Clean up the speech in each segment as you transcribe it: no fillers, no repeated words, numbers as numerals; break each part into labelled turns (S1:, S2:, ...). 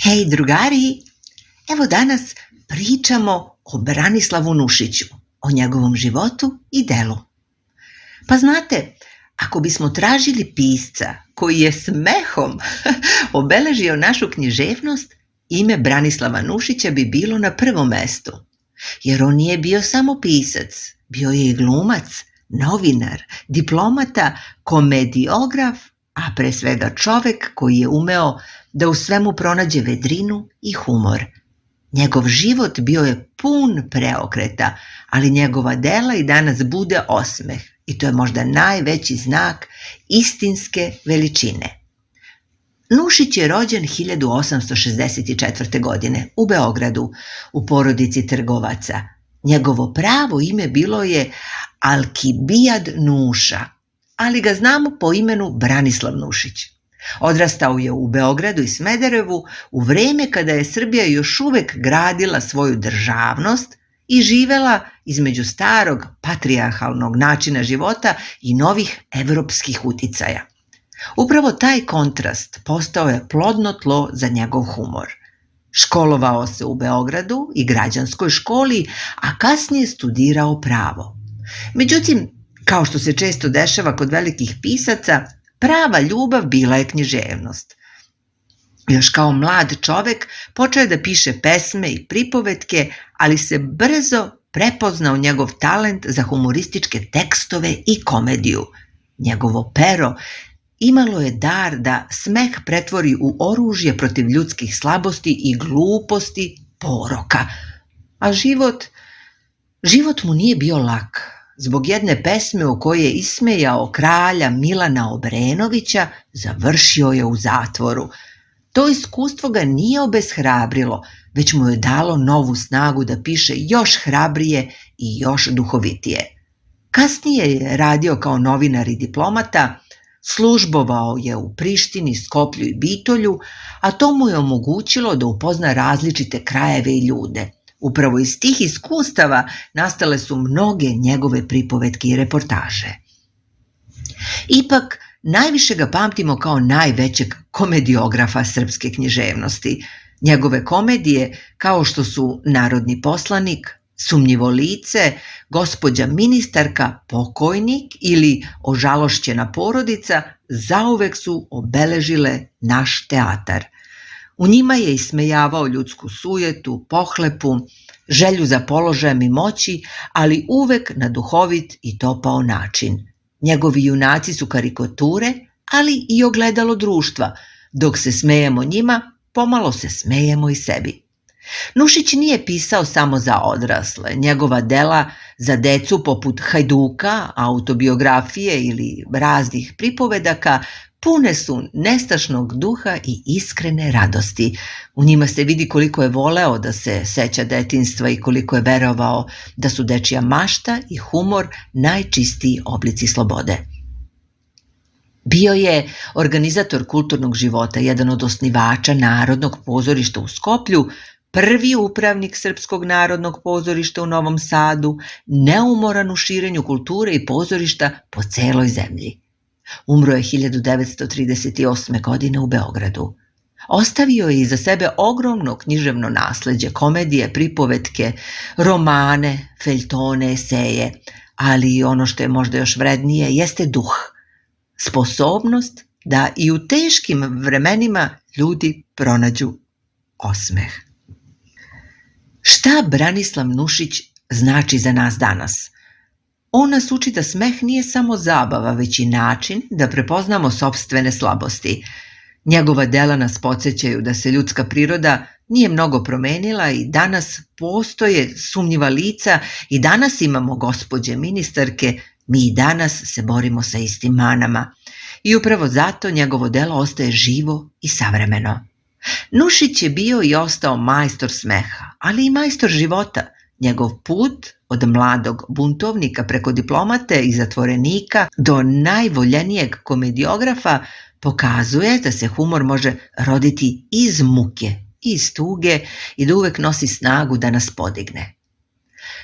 S1: Hej drugari, evo danas pričamo o Branislavu Nušiću, o njegovom životu i delu. Pa znate, ako bismo tražili pisca koji je smehom obeležio našu književnost, ime Branislava Nušića bi bilo na prvom mestu. Jer on nije bio samo pisac, bio je i glumac, novinar, diplomata, komediograf, a pre svega čovek koji je umeo da u svemu pronađe vedrinu i humor. Njegov život bio je pun preokreta, ali njegova dela i danas bude osmeh i to je možda najveći znak istinske veličine. Nušić je rođen 1864. godine u Beogradu, u porodici trgovaca. Njegovo pravo ime bilo je Alkibijad Nuša, ali ga znamo po imenu Branislav Nušić. Odrastao je u Beogradu i Smederevu u vreme kada je Srbija još uvek gradila svoju državnost i živela između starog patrijarhalnog načina života i novih evropskih uticaja. Upravo taj kontrast postao je plodno tlo za njegov humor. Školovao se u Beogradu i građanskoj školi, a kasnije studirao pravo. Međutim, kao što se često dešava kod velikih pisaca, prava ljubav bila je književnost. Još kao mlad čovek počeo je da piše pesme i pripovetke, ali se brzo prepoznao njegov talent za humorističke tekstove i komediju. Njegovo pero imalo je dar da smeh pretvori u oružje protiv ljudskih slabosti i gluposti, poroka. A život mu nije bio lak. Zbog jedne pesme u kojoj je ismejao kralja Milana Obrenovića, završio je u zatvoru. To iskustvo ga nije obeshrabrilo, već mu je dalo novu snagu da piše još hrabrije i još duhovitije. Kasnije je radio kao novinar i diplomata, službovao je u Prištini, Skoplju i Bitolju, a to mu je omogućilo da upozna različite krajeve i ljude. Upravo iz tih iskustava nastale su mnoge njegove pripovetke i reportaže. Ipak, najviše ga pamtimo kao najvećeg komediografa srpske književnosti. Njegove komedije, kao što su Narodni poslanik, Sumnjivo lice, Gospođa ministarka, Pokojnik ili Ožalošćena porodica, zauvek su obeležile naš teatar. U njima je ismejavao ljudsku sujetu, pohlepu, želju za položajem i moći, ali uvek na duhovit i topao način. Njegovi junaci su karikature, ali i ogledalo društva. Dok se smejemo njima, pomalo se smejemo i sebi. Nušić nije pisao samo za odrasle. Njegova dela za decu poput Hajduka, autobiografije ili raznih pripovedaka pune su nestašnog duha i iskrene radosti. U njima se vidi koliko je voleo da se seća detinjstva i koliko je verovao da su dečija mašta i humor najčistiji oblici slobode. Bio je organizator kulturnog života, jedan od osnivača Narodnog pozorišta u Skoplju, prvi upravnik Srpskog narodnog pozorišta u Novom Sadu, neumoran u širenju kulture i pozorišta po celoj zemlji. Umro je 1938. godine u Beogradu. Ostavio je iza sebe ogromno književno nasleđe, komedije, pripovetke, romane, feljtone, eseje, ali ono što je možda još vrednije jeste duh, sposobnost da i u teškim vremenima ljudi pronađu osmeh. Šta Branislav Nušić znači za nas danas? On nas uči da smeh nije samo zabava, već i način da prepoznamo sopstvene slabosti. Njegova dela nas podsjećaju da se ljudska priroda nije mnogo promenila i danas postoje sumnjiva lica i danas imamo gospođe ministarke, mi i danas se borimo sa istim manama. I upravo zato njegovo delo ostaje živo i savremeno. Nušić je bio i ostao majstor smeha, ali i majstor života. Njegov put od mladog buntovnika preko diplomate i zatvorenika do najvoljenijeg komediografa pokazuje da se humor može roditi iz muke, iz tuge i da uvek nosi snagu da nas podigne.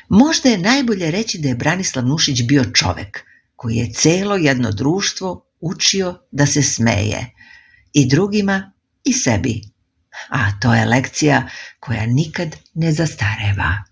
S1: Možda je najbolje reći da je Branislav Nušić bio čovek koji je celo jedno društvo učio da se smeje i drugima i sebi. a to je lekcija koja nikad ne zastareva.